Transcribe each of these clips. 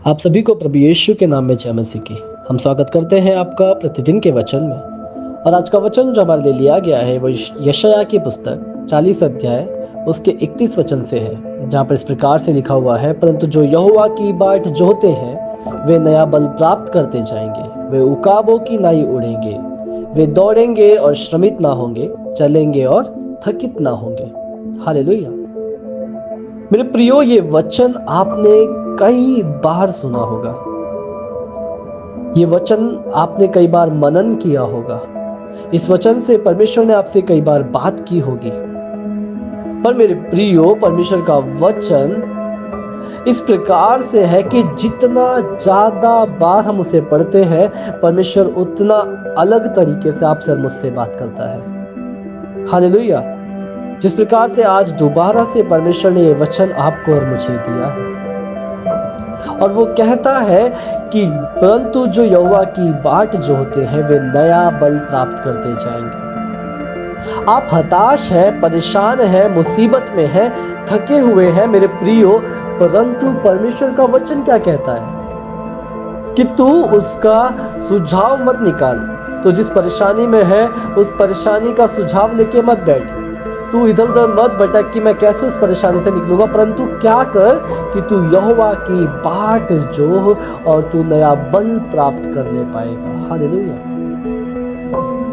आप सभी को प्रभु यीशु के नाम में जय मसीह की। हम स्वागत करते हैं आपका प्रतिदिन के वचन में। और आज का वचन जो हमारे लिए लिया गया है वो यशायाह की पुस्तक 40 अध्याय उसके 31 वचन से है, जहाँ पर इस प्रकार से लिखा हुआ है, परंतु जो यहोवा की बाट जोहते हैं वे नया बल प्राप्त करते जाएंगे, वे उकाबों की नाई उड़ेंगे, वे दौड़ेंगे और श्रमित ना होंगे, चलेंगे और थकित ना होंगे। हालेलुया। मेरे प्रियो, ये वचन आपने कई बार सुना होगा, ये वचन आपने कई बार मनन किया होगा, इस वचन से परमेश्वर ने आपसे कई बार बात की होगी। पर मेरे प्रियो, परमेश्वर का वचन इस प्रकार से है कि जितना ज्यादा बार हम उसे पढ़ते हैं, परमेश्वर उतना अलग तरीके से आपसे और मुझसे बात करता है। हालेलुया। जिस प्रकार से आज दोबारा से परमेश्वर ने ये वचन आपको और मुझे दिया है, और वो कहता है कि परंतु जो यहोवा की बाट जोहते हैं वे नया बल प्राप्त करते जाएंगे। आप हताश हैं, परेशान हैं, मुसीबत में हैं, थके हुए हैं मेरे प्रियो, परंतु परमेश्वर का वचन क्या कहता है कि तू उसका सुझाव मत निकाल। तो जिस परेशानी में है उस परेशानी का सुझाव लेके मत बैठ, तू इधर उधर मत भटक कि मैं कैसे उस परेशानी से निकलूंगा, परंतु क्या कर कि तू यहोवा की बाट जोह और तू नया बल प्राप्त करने पाएगा। हालेलुया।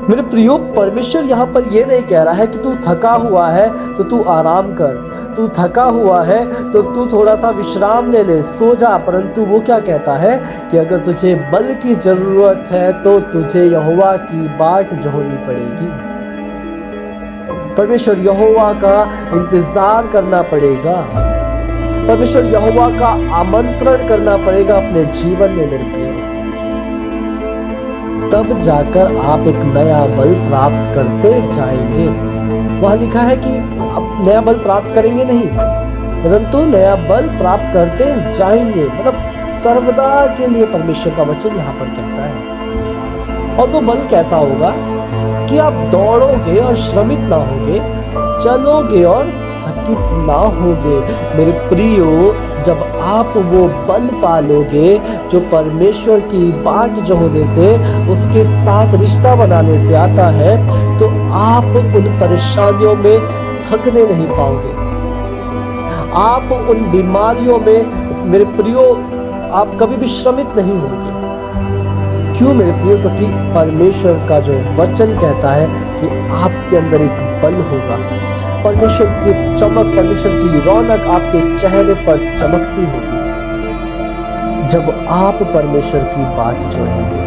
मेरे प्रियो, परमेश्वर यहाँ पर ये नहीं कह रहा है कि तू थका हुआ है तो तू आराम कर, तू थका हुआ है तो तू थोड़ा सा विश्राम ले ले, सो जा, परंतु वो क्या कहता है कि अगर तुझे बल की जरूरत है तो तुझे यहोवा की बाट जोहनी पड़ेगी। परमेश्वर यहोवा का इंतजार करना पड़ेगा, परमेश्वर यहोवा का आमंत्रण करना पड़ेगा अपने जीवन में मेरे प्रिय, तब जाकर आप एक नया बल प्राप्त करते जाएंगे। वहां लिखा है कि आप नया बल प्राप्त करेंगे नहीं, परंतु नया बल प्राप्त करते जाएंगे, मतलब सर्वदा के लिए परमेश्वर का वचन यहाँ पर कहता है। और वो बल कैसा होगा कि आप दौड़ोगे और श्रमित ना होगे, चलोगे और थकित ना होगे। मेरे प्रियो, जब आप वो बल पालोगे जो परमेश्वर की बाट जोहने से, उसके साथ रिश्ता बनाने से आता है, तो आप उन परेशानियों में थकने नहीं पाओगे, आप उन बीमारियों में मेरे प्रियो आप कभी भी श्रमित नहीं होंगे। क्यों मेरे प्रियो? क्योंकि परमेश्वर का जो वचन कहता है कि आपके अंदर एक बल होगा, परमेश्वर की चमक, परमेश्वर की रौनक आपके चेहरे पर चमकती होगी जब आप परमेश्वर की बाट जोड़ेंगे।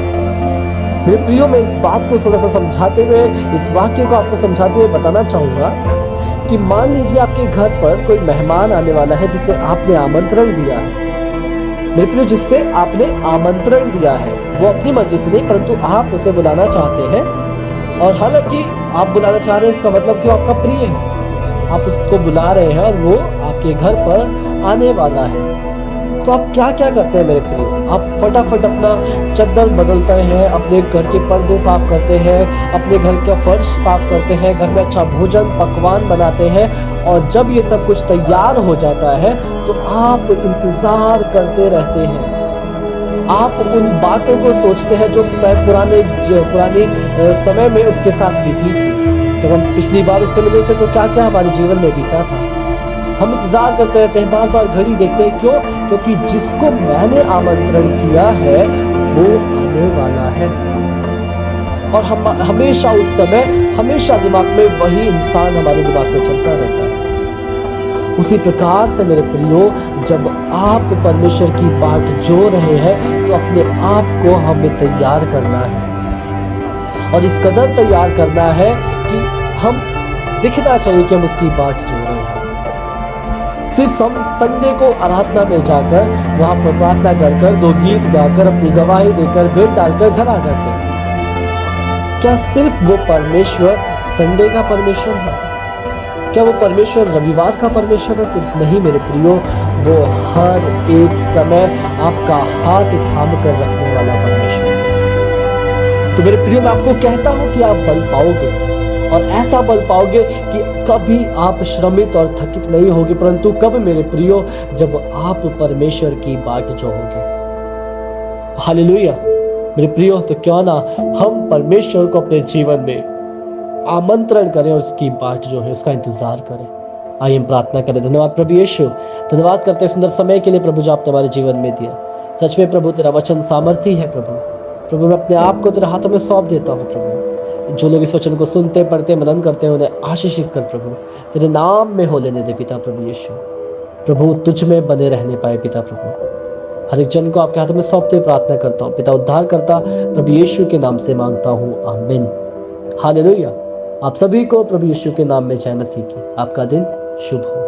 मेरे प्रियो, मैं इस बात को थोड़ा सा समझाते हुए, इस वाक्य को आपको समझाते हुए बताना चाहूंगा कि मान लीजिए आपके घर पर कोई मेहमान आने वाला है जिसे आपने आमंत्रण दिया है। मेरे प्रियो, जिससे आपने आमंत्रण दिया है, वो अपनी मर्जी से नहीं, परंतु आप उसे बुलाना चाहते हैं, और हालांकि आप बुलाना चाह रहे हैं इसका मतलब कि वो आपका प्रिय है, आप उसको बुला रहे हैं और वो आपके घर पर आने वाला है। तो आप क्या क्या करते हैं मेरे प्रिय? आप फटाफट अपना चद्दर बदलते हैं, अपने घर के पर्दे साफ करते हैं, अपने घर का फर्श साफ करते हैं, घर में अच्छा भोजन पकवान बनाते हैं, और जब ये सब कुछ तैयार हो जाता है तो आप इंतजार करते रहते हैं। आप उन बातों को सोचते हैं जो पुराने समय में उसके साथ बीती थी। जब हम पिछली बार उससे मिले थे तो क्या क्या हमारे जीवन में बीता था, हम इंतजार करते रहते हैं, बार बार घड़ी देखते हैं। क्यों? क्योंकि जिसको मैंने आमंत्रण किया है वो आने वाला है, और हम हमेशा उस समय हमेशा दिमाग में वही इंसान हमारे दिमाग में चलता रहता है। उसी प्रकार से मेरे प्रियो, जब आप परमेश्वर की बाट जो रहे हैं तो अपने आप को हमें तैयार करना है, और इस कदर तैयार करना है कि हम दिखना चाहिए कि हम उसकी बाट जो रहे हैं। सिर्फ हम संडे को आराधना में जाकर वहां पर प्रार्थना कर कर, दो गीत गाकर, अपनी गवाही देकर, भेंट डालकर घर आ जाते हैं। क्या सिर्फ वो परमेश्वर संडे का परमेश्वर है? क्या वो परमेश्वर रविवार का परमेश्वर है? सिर्फ नहीं मेरे प्रियो, वो हर एक समय आपका हाथ थाम कर रखने वाला परमेश्वर है। तो मेरे प्रियो, मैं आपको कहता हूं कि आप बल पाओगे, और ऐसा बल पाओगे कि कभी आप श्रमित और थकित नहीं होगे, परंतु कब मेरे प्रियो, जब आप परमेश्वर की बाट जोहोगे। हालेलुया मेरे प्रियो, तो क्यों ना हम परमेश्वर को अपने जीवन में आमंत्रण करें और उसकी बाट जो है उसका इंतजार करें। आइए हम प्रार्थना करें। धन्यवाद प्रभु यीशु, धन्यवाद करते हैं सुंदर समय के लिए प्रभु जो आपने हमारे जीवन में दिया। सच में प्रभु तेरा वचन सामर्थी है प्रभु। प्रभु मैं अपने आप को तेरे हाथों में सौंप देता हूँ प्रभु। जो लोग इस वचन को सुनते पढ़ते मनन करते हैं उन्हें आशीषित कर प्रभु, तेरे नाम में हो लेने दे पिता प्रभु यीशु। प्रभु तुझ में बने रहने पाए पिता प्रभु। हर एक जन को आपके हाथों में सौंपते प्रार्थना करता हूँ पिता, उद्धार करता प्रभु यीशु के नाम से मांगता हूँ, आमीन। हालेलुया। आप सभी को प्रभु यीशु के नाम में जय मसीह की। आपका दिन शुभ हो।